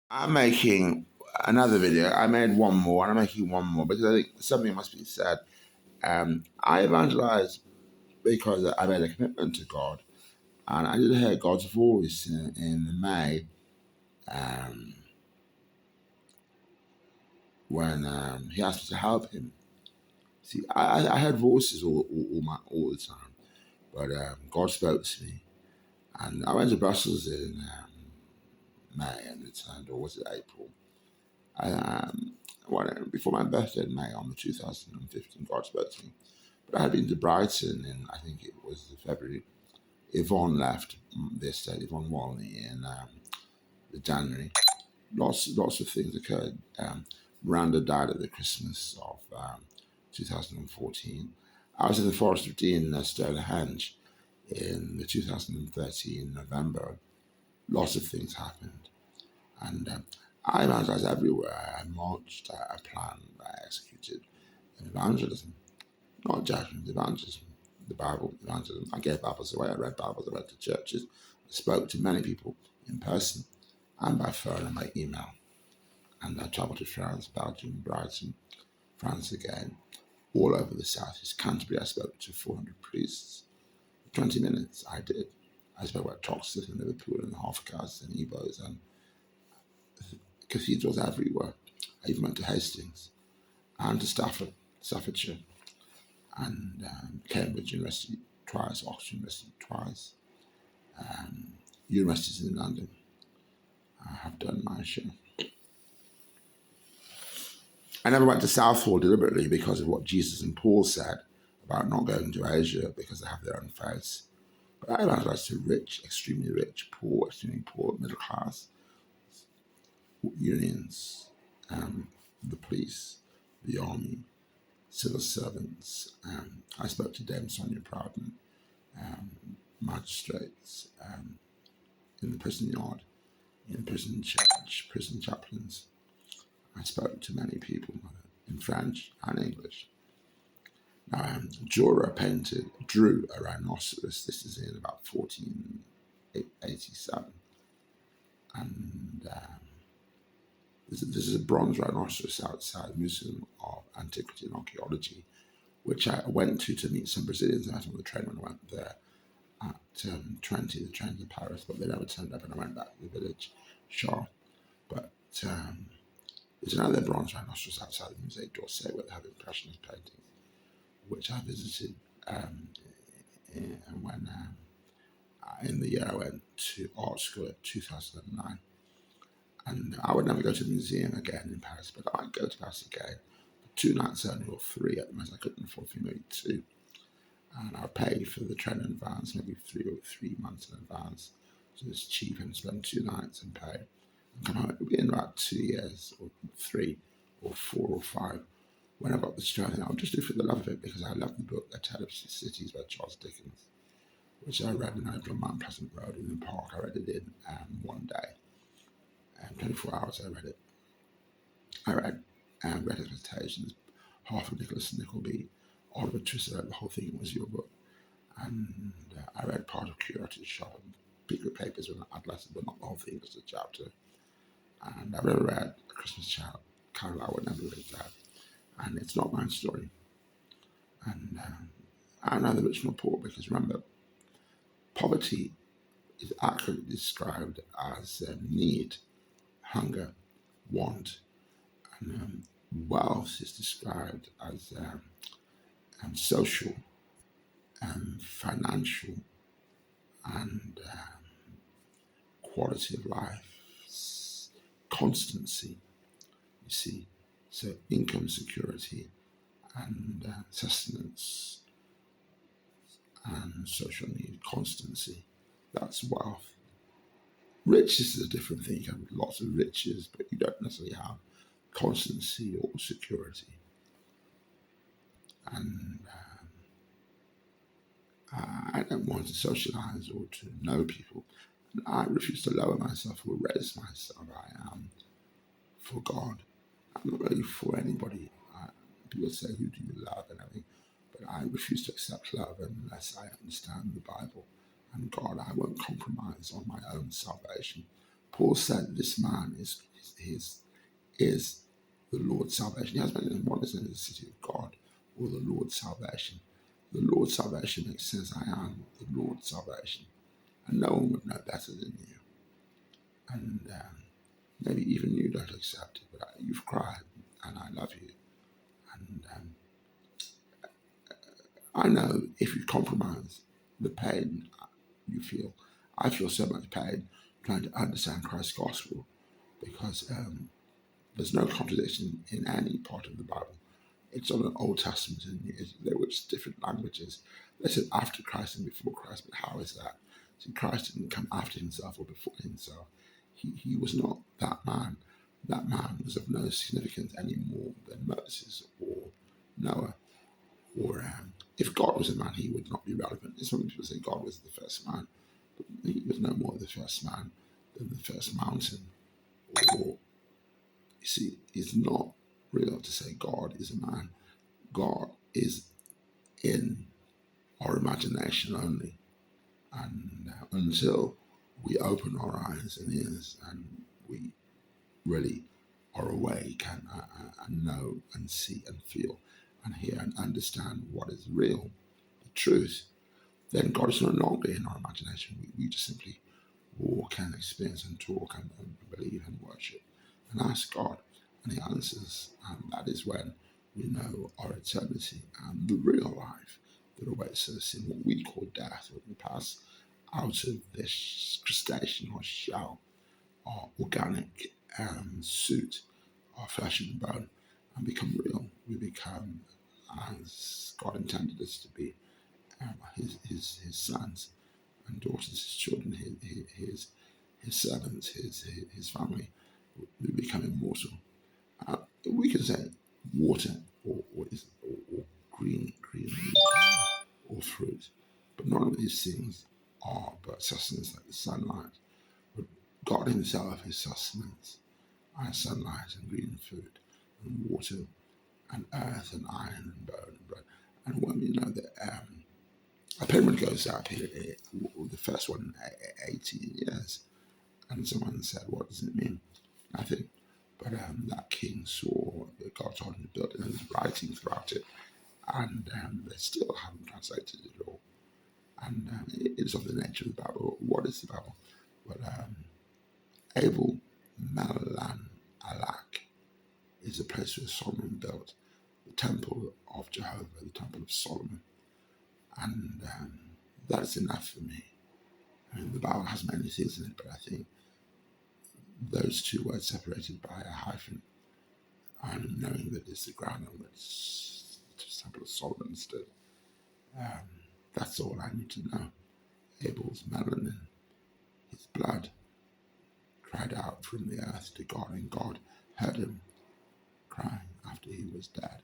I'm making another video. I made one more, and I'm making one more because I think something must be said. I evangelized because I made a commitment to God, and I did hear God's voice in May um, when He asked me to help Him. See, I heard voices all the time, but God spoke to me, and I went to Brussels in May and returned, or was it April? I, before my birthday in May on the 2015, God spoke to me. But I had been to Brighton in, I think it was February. Yvonne left the estate, Yvonne Walney, in January. Lots of things occurred. Miranda died at the Christmas of 2014. I was in the Forest of Dean, Stonehenge, in the 2013 November. Lots of things happened. And I evangelized everywhere. I marched, I planned, I executed evangelism, not judgment, evangelism, the Bible, evangelism. I gave Bibles away, I read Bibles, I went to churches, I spoke to many people in person and by phone and by email. And I traveled to France, Belgium, Brighton, France again, all over the southeast. Canterbury, I spoke to 400 priests. 20 minutes, I did. I spoke about Toxteth and Liverpool and Halfcast and Ebos and cathedrals everywhere. I even went to Hastings and to Staffordshire, and Cambridge University twice, Oxford University twice, universities in London. I have done my share. I never went to Southall deliberately because of what Jesus and Paul said about not going to Asia because they have their own faiths. But I evangelized to rich, extremely rich, poor, extremely poor, middle class, unions, the police, the army, civil servants. I spoke to Dame Sonia Proudman, magistrates in the prison yard, in prison church, prison chaplains. I spoke to many people in French and English. Now, Dürer drew a rhinoceros. This is in about 1487. And this is a bronze rhinoceros outside the Museum of Antiquity and Archaeology, which I went to meet some Brazilians. I met on the train when I went there at Trenti, the train to Paris, but they never turned up, and I went back to the village, Chartres. But there's another bronze rhinoceros outside the Musée d'Orsay where they have impressionist paintings, which I visited in the year I went to art school in 2009. And I would never go to the museum again in Paris, but I'd go to Paris again for 2 nights only, or 3 at the most. I couldn't afford 3, maybe 2. And I paid for the train in advance, maybe 3 months in advance. So it's cheap, and spend 2 nights and pay. And come home. It would be in about 2 years, or 3, or 4, or 5. When I got the strength, I would just do it for the love of it, because I love the book, A Tale of Cities by Charles Dickens, which I read in over on Mount Pleasant Road in the park. I read it in one day. 24 hours I read it. I read Red Expectations, half of Nicholas Nickleby, Oliver Twist, the whole thing was your book. And I read part of Curator's Shop and Secret Papers with Atlas, but not the whole thing, just a chapter. And I've never read A Christmas Carol. I would never read that. And it's not my story. And I'm neither rich nor poor, because remember, poverty is accurately described as need, hunger, want, and wealth is described as social, financial, and quality of life, constancy, you see. So income security and sustenance and social need, constancy, that's wealth. Riches is a different thing. You have lots of riches, but you don't necessarily have constancy or security. And I don't want to socialize or to know people. And I refuse to lower myself or raise myself. I am for God. I'm not really for anybody. People say, who do you love and everything. But I refuse to accept love unless I understand the Bible and God. I won't compromise on my own salvation. Paul said this man is is the Lord's salvation. He has mentioned wonders in the city of God, or the Lord's salvation. The Lord's salvation makes sense. I am the Lord's salvation. And no one would know better than you. And maybe even you don't accept it, but you've cried, and I love you. And I know if you compromise the pain you feel, I feel so much pain trying to understand Christ's gospel because there's no contradiction in any part of the Bible. It's on an Old Testament and there were just different languages. They said after Christ and before Christ, but how is that? See, Christ didn't come after himself or before himself. He was not that man. That man was of no significance any more than Moses or Noah. Or if God was a man, he would not be relevant. Some people say God was the first man, but he was no more the first man than the first mountain. Or you see, it's not real to say God is a man. God is in our imagination only. And until we open our eyes and ears and we really are awake and know and see and feel and hear and understand what is real, the truth, then God is no longer in our imagination. We just simply walk and experience and talk and believe and worship and ask God, and He answers. And that is when we know our eternity and the real life that awaits us in what we call death, when we pass out of this crustacean or shell, our organic suit, our flesh and bone, and become real. We become as God intended us to be, his sons and daughters, his children, his servants, his family. We become immortal. We can say water or green leaves or fruit, but none of these things are but sustenance like the sunlight. But God Himself is sustenance, and sunlight and green food and water and earth and iron and bone and blood. And when we know that a pyramid goes up here, the first one, 18 years, and someone said, "What does it mean?" Nothing. But that king saw that God told him to build it, and there's writing throughout it, and they still haven't translated it all. And it is of the nature of the Bible. What is the Bible? Well, Abel Malan Alak is the place where Solomon built the temple of Jehovah, the temple of Solomon. And that's enough for me. I mean, the Bible has many things in it, but I think those two words separated by a hyphen, and knowing that it's the ground on which the temple of Solomon stood, that's all I need to know. Abel's melanin, his blood, cried out from the earth to God, and God heard him crying after he was dead.